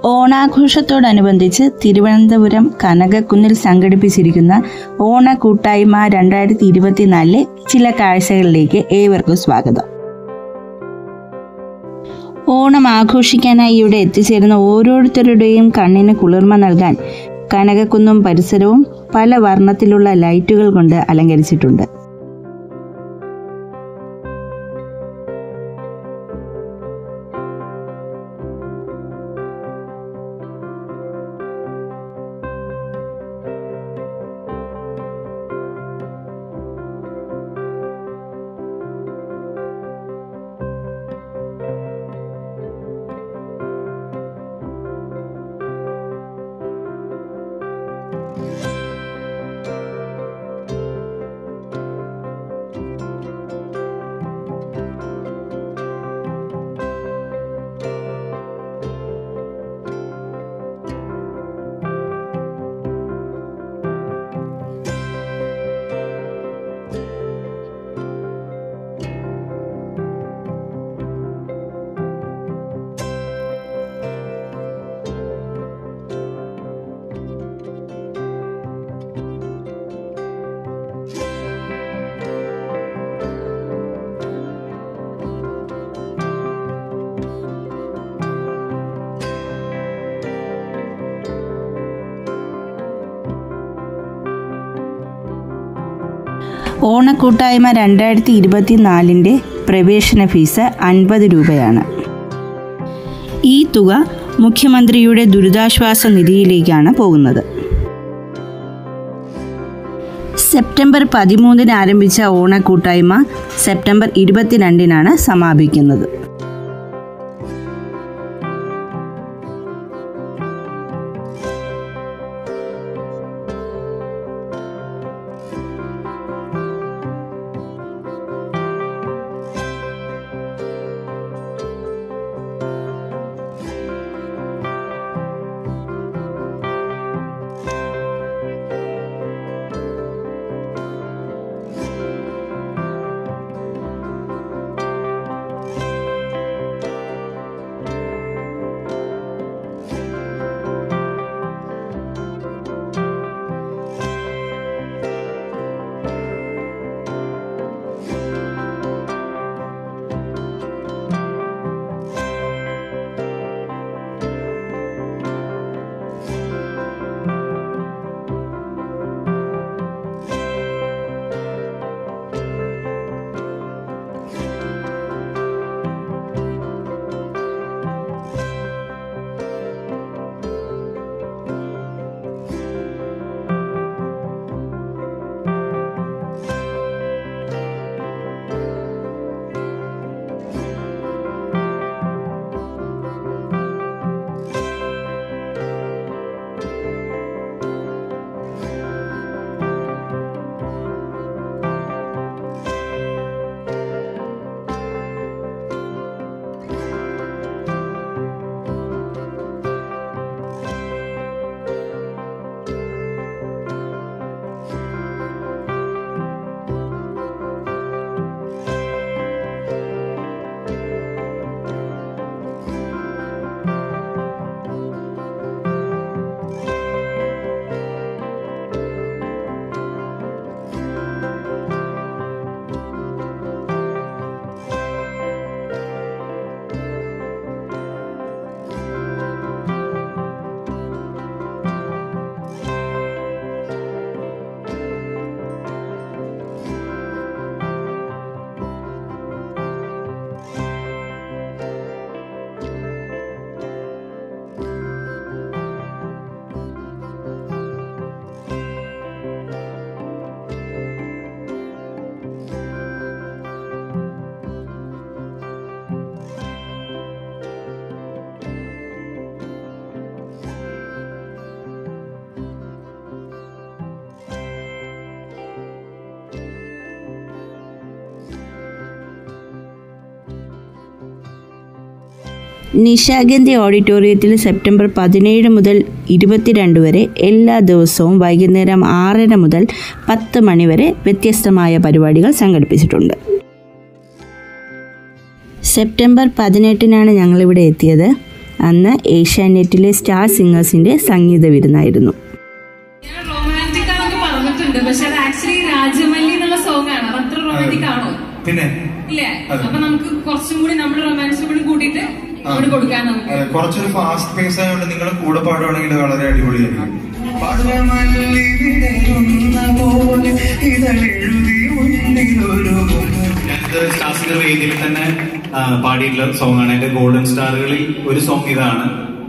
ഓണാഘോഷത്തോടനുബന്ധിച്ച് തിരുവനന്തപുരം കനകക്കുന്നിൽ സംഘടിപ്പിച്ചിരിക്കുന്ന ഓണക്കൂട്ടായ്മ 2024 ചില കാഴ്ചകളിലേക്ക് ഏവർക്കും സ്വാഗതം. ഓണം ആഘോഷിക്കാനായി ഇവിടെ എത്തിച്ചേരുന്ന ഓരോരുത്തരുടെയും കണ്ണിന് കുളിർമ നൽകാൻ കനകക്കുന്നും പരിസരവും പല വർണ്ണത്തിലുള്ള ലൈറ്റുകൾ കൊണ്ട് അലങ്കരിച്ചിട്ടുണ്ട്. ഓണക്കൂട്ടായ്മ 2024 പ്രവേശന ഫീസ് 50 രൂപയാണ്. ഈ തുക മുഖ്യമന്ത്രിയുടെ ദുരിതാശ്വാസ നിധിയിലേക്കാണ് പോകുന്നത്. സെപ്റ്റംബർ 13 ആരംഭിച്ച ഓണക്കൂട്ടായ്മ സെപ്റ്റംബർ 22 സമാപിക്കുന്നത്. നിശാഗന്ധി ഓഡിറ്റോറിയത്തിൽ സെപ്റ്റംബർ 17 മുതൽ 22 വരെ എല്ലാ ദിവസവും വൈകുന്നേരം 6:30 മുതൽ 10 മണി വരെ വ്യത്യസ്തമായ പരിപാടികൾ സംഘടിപ്പിച്ചിട്ടുണ്ട്. സെപ്റ്റംബർ 18 ഞങ്ങളിവിടെ എത്തിയത്. അന്ന് ഏഷ്യാനെറ്റിലെ സ്റ്റാർ സിംഗേഴ്സിൻ്റെ സംഗീത വിരുന്നായിരുന്നു. പക്ഷെ അത് ആക്ച്വലി രാജമല്ലി എന്നുള്ള സോങ് ആണ്. അത്ര റൊമാൻറ്റിക് ആണോ? പിന്നെ ഇല്ലേ? അപ്പൊ നമുക്ക് കുറച്ചും കൂടി നമ്മുടെ റൊമാൻസും കൂടി കൂട്ടിയിട്ട് അവിടെ കൊടുക്കാൻ നമുക്ക് കുറച്ചൊരു ഫാസ്റ്റ് പേസ് ആയതുകൊണ്ട് നിങ്ങളുടെ കൂടെ പാടുവാണെങ്കിൽ വളരെ അടിപൊളിയായിരിക്കും. ശാസ്ത്രീയ വേദിയിൽ തന്നെ പാടിയിട്ടുള്ള സോങ് ആണ്. എന്റെ ഗോൾഡൻ സ്റ്റാറുകളിൽ ഒരു സോങ് ഇതാണ്.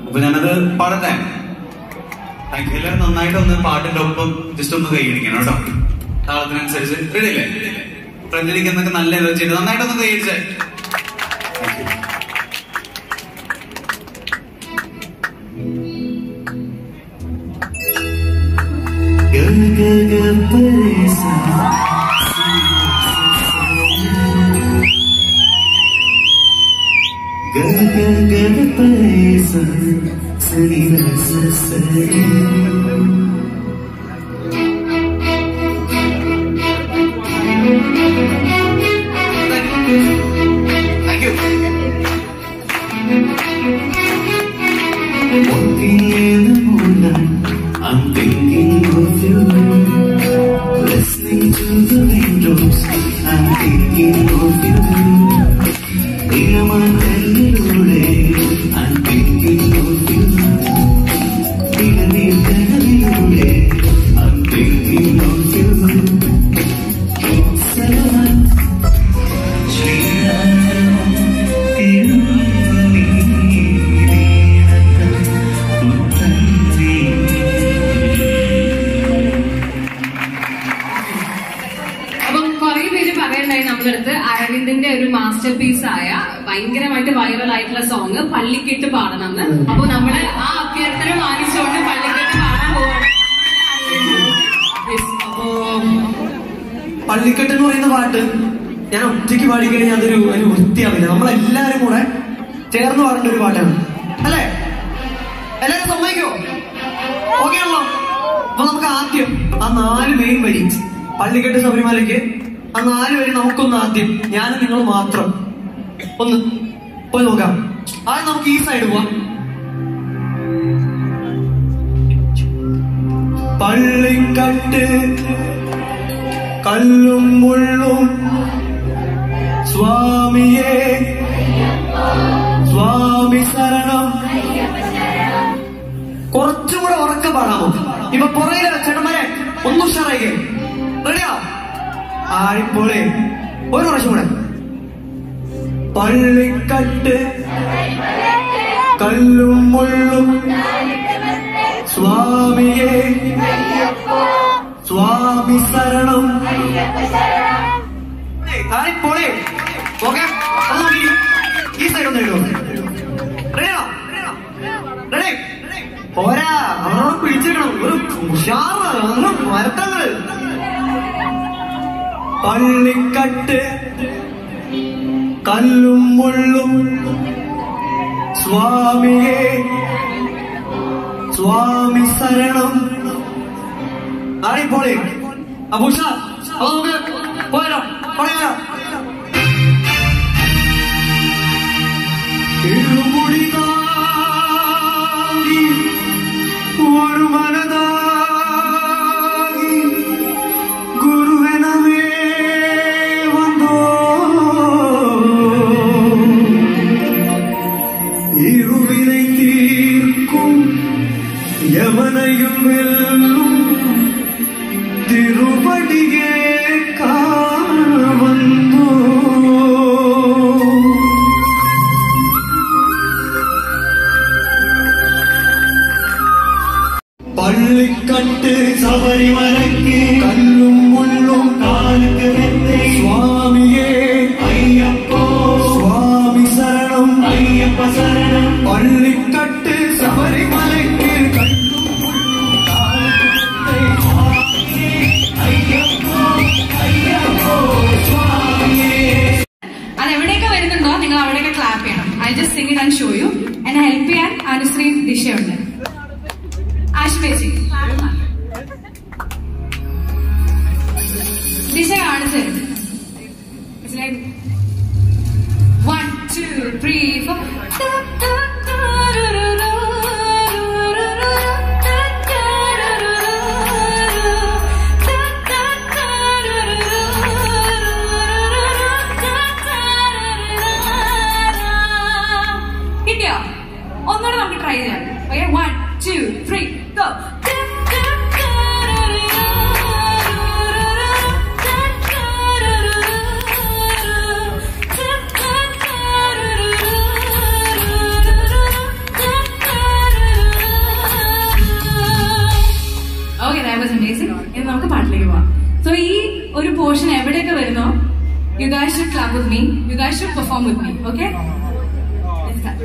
അപ്പൊ ഞാനത് പാടട്ടെ. എല്ലാവരും നന്നായിട്ടൊന്ന് പാട്ടിന്റെ ഒപ്പം ജസ്റ്റ് ഒന്ന് കൈയടിക്കണം കേട്ടോ. താളത്തിനനുസരിച്ച് റെഡിയല്ലേ? പ്രചരിക്കുന്നൊക്കെ നല്ല എനർജി ഉണ്ട്. നന്നായിട്ടൊന്ന് കൈയടിച്ചേ. I'm thinking of you, listening to the raindrops. I'm thinking of you. I'm thinking of you. I'm thinking of you. നമ്മളടുത്ത് അരവിന്ദിന്റെ ഒരു മാസ്റ്റർ പീസ് ആയ ഭയങ്കരമായിട്ട് വൈറൽ ആയിട്ടുള്ള സോങ് പള്ളിക്കെട്ട് പാടണം. അപ്പൊ നമ്മള് ആ അഭ്യർത്ഥന മാനിച്ചുകൊണ്ട് പള്ളിക്കെട്ട് പാടാൻ പോവാണ്. പള്ളിക്കെട്ട് എന്ന് പറയുന്ന പാട്ട് ഞാൻ ഒറ്റയ്ക്ക് പാടിക്കഴിഞ്ഞാൽ അതൊരു വൃത്തിയാവില്ല. നമ്മളെല്ലാരും കൂടെ ചേർന്ന് പാടേണ്ട ഒരു പാട്ടാണ് അല്ലേ? എല്ലാരും സമ്മതിക്കോ? ഓക്കെ ആണല്ലോ? അപ്പൊ നമുക്ക് ആദ്യം ആ 4 മെയിൻ വരി പള്ളിക്കെട്ട് ശബരിമലയ്ക്ക് ആ 4 വരി നമുക്കൊന്ന് ആദ്യം ഞാനും നിങ്ങൾ മാത്രം ഒന്ന് പോയി നോക്കാം. ആദ്യം നമുക്ക് ഈ സൈഡ് പോവാം. പള്ളിക്കട്ട് കല്ലും മുള്ളും സ്വാമിയേ സ്വാമി ശരണം. കുറച്ചും കൂടെ ഉറക്കം പാടാമോ? ഇപ്പൊ പുറയിലെ ചേട്ടന്മാരെ ഒന്നും ഉഷാറായിക്കേ. റെഡിയാ? ആയിപ്പോളെ ഒരു പ്രാവശ്യം കൂടെ. പള്ളിക്കട്ട് കല്ലും മുള്ളും സ്വാമിയേ സ്വാമി ശരണം. ആയിപ്പോളെ ഓക്കെ. ഈ സൈഡ് ഒന്ന് ഇടുമോ? റെഡിയാ? റെഡി? പോരാ, അവരോട് പിടിച്ചേക്കണം. ഒരു ഉഷാറ് വരട്ടങ്ങൾ. പള്ളിക്കട്ട് കല്ലും മുള്ളും സ്വാമിയേ സ്വാമി ശരണം. ആടിപ്പോളെ. അപ്പൊ ഉഷാർ നമുക്ക് പോയാലോ? പറയാലോ? ഇരുമുടി താങ്ങി ഒരു മനതാകി ഗുരുവനമേ വന്നോ ഇരുവിനെ തീർക്കും യമനയും വെല്ലും തിരുവടിയെ കാണുന്നു. പള്ളിക്കട്ട് ശബരിമലയ്ക്ക് കല്ലും മുള്ളും കാലത്ത് വെത്തേ സ്വാമിയേ അയ്യപ്പോ സ്വാമി ശരണം അയ്യപ്പ ശരണം. പള്ളിക്കട്ട് ശബരിമലയ്ക്ക് കല്ലും മുള്ളും കാലത്ത് വെത്തേ സ്വാമിയേ അയ്യപ്പോ അയ്യപ്പോ സ്വാമിയേ. അതെവിടെയൊക്കെ വരുന്നുണ്ടോ നിങ്ങൾ അവിടെയൊക്കെ ക്ലാപ്പ് ചെയ്യണം. I just Singh it and show you. എന്നെ ഹെൽപ്പ് ചെയ്യാൻ അനുശ്രീ ദിശയുണ്ട്. ആശ്വേശി ദിശ കാണിച്ചു. 1 2 3 4 ഒന്നുകൂടെ നമുക്ക് ട്രൈ ചെയ്യാം. Okay, 1 2 3 go. Okay, that was amazing. ഇനി നമുക്ക് പാട്ടിലേക്ക് പോവാം. സോ ഈ ഒരു പോർഷൻ എവിടെയൊക്കെ വരുന്നോ, you guys should clap with me, you guys should perform with me, okay? Let's start.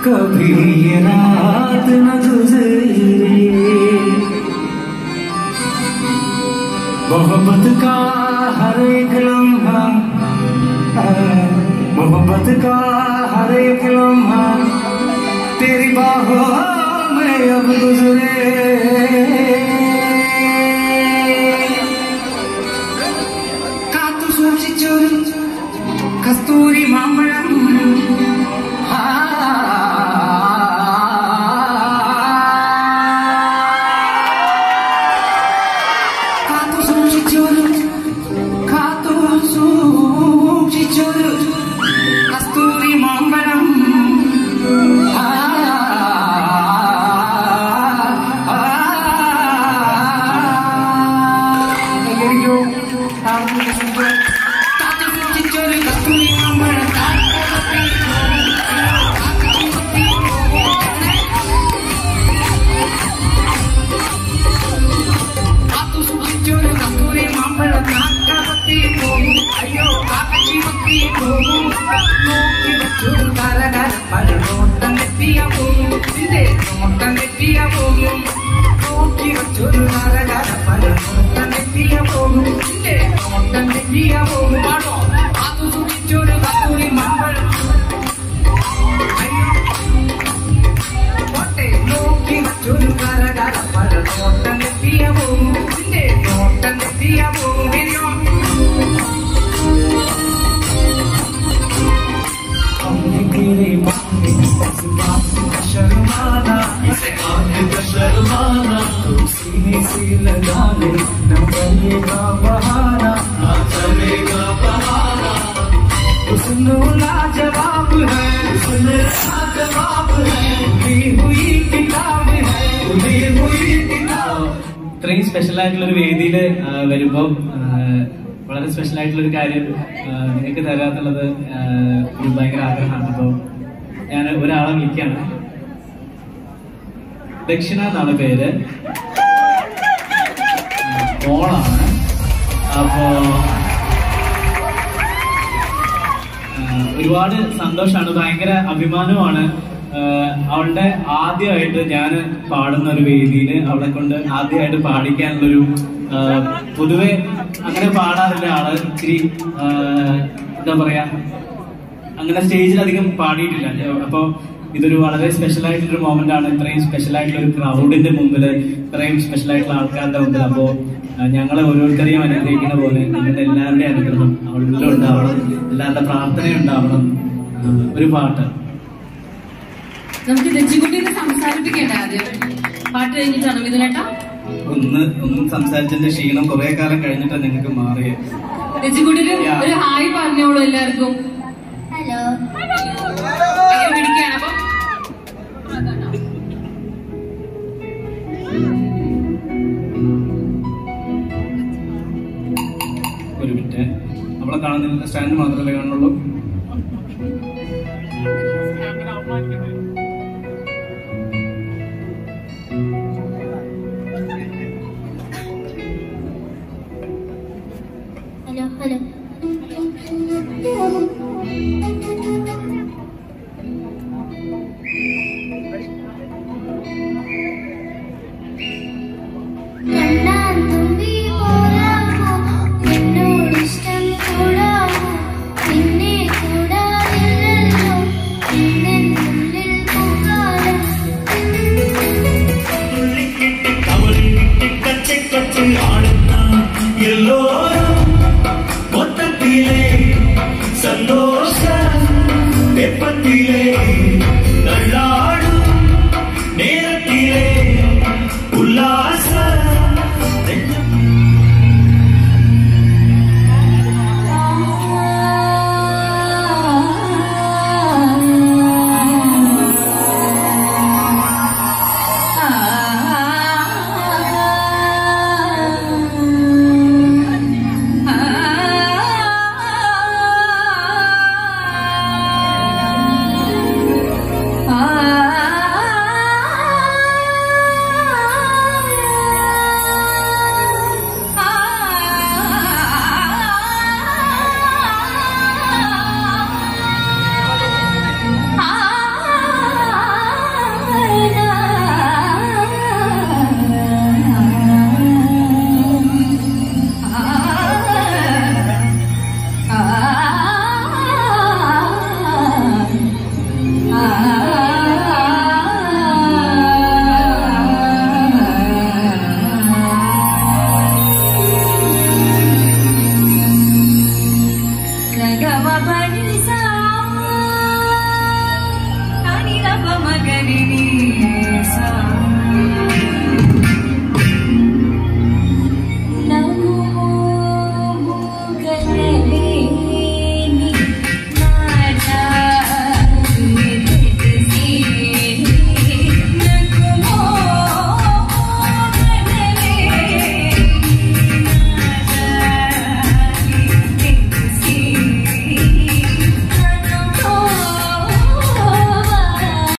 कभी ये रात न गुजरे, मोहब्बत का हर एक लम्हा, मोहब्बत का हर एक लम्हा तेरी बाहों में अब गुजरे। कातु सूचिचु कस्तूरी मामलम कस्तूरी मामलम Thank you. സ്പെഷ്യൽ ആയിട്ടുള്ള ഒരു വേദിയിൽ വരുമ്പോൾ വളരെ സ്പെഷ്യൽ ആയിട്ടുള്ള ഒരു കാര്യം നിങ്ങൾക്ക് തരാത്തുള്ളത് ഒരു ഭയങ്കര ആഗ്രഹമാണ്. അപ്പോൾ ഞാൻ ഒരാളെ വിളിക്കുകയാണ്. ദക്ഷിണ എന്നാണ് പേര്, മോളാണ്. അപ്പോ ഒരുപാട് സന്തോഷമാണ്, ഭയങ്കര അഭിമാനമാണ്. അവളുടെ ആദ്യമായിട്ട് ഞാൻ പാടുന്ന ഒരു വേദിയിൽ അവളെ കൊണ്ട് ആദ്യമായിട്ട് പാടിക്കാനുള്ളൊരു, പൊതുവെ അങ്ങനെ പാടാറില്ല ആള്, ഇച്ചിരി എന്താ പറയാ, അങ്ങനെ സ്റ്റേജിലധികം പാടിയിട്ടില്ല. അപ്പൊ ഇതൊരു വളരെ സ്പെഷ്യൽ ആയിട്ടുള്ളൊരു മൊമെന്റ് ആണ്. ഇത്രയും സ്പെഷ്യൽ ആയിട്ടുള്ള ഒരു ക്രൗഡിന്റെ മുമ്പിൽ, ഇത്രയും സ്പെഷ്യൽ ആയിട്ടുള്ള ആൾക്കാരുടെ മുമ്പിൽ. അപ്പോ ഞങ്ങളെ ഓരോരുത്തരെയും അനുഗ്രഹിക്കുന്ന പോലെ നിങ്ങളുടെ എല്ലാവരുടെയും അനുഗ്രഹം അവളുടെ ഉണ്ടാവണം, എല്ലാവരുടെ പ്രാർത്ഥനയുണ്ടാവണം. ഒരു പാട്ട് നമുക്ക് തെച്ചിക്കുട്ടിനെ സംസാരിപ്പിക്കേണ്ട ആദ്യം, പാട്ട് കഴിഞ്ഞിട്ടാണ് മിഥുനേട്ടാ. ഒന്നും സംസാരിച്ചതിന്റെ ക്ഷീണം കുറെ കാലം കഴിഞ്ഞിട്ടാണ് ഞങ്ങൾക്ക് മാറിയത്. തെച്ചിക്കുട്ടിന് ഒരു ഹായ് പറഞ്ഞോളൂ എല്ലാവർക്കും. ഹലോ. പിടിക്കാണ്. അപ്പൊ ഒരു മിനിറ്റ്, നമ്മളെ കാണുന്നില്ല, സ്റ്റാൻഡ് മാത്രമല്ലേ കാണുള്ളൂ. Hello hello. കണ്ണാൻ തുമ്പി പോരാമോ, എന്നോടിഷ്ടം കൂടാമോ, നിന്നെ കൂടാതില്ലല്ലോ എന്നെന്നുള്ളിൽ പൂക്കാലം. സന്തോഷം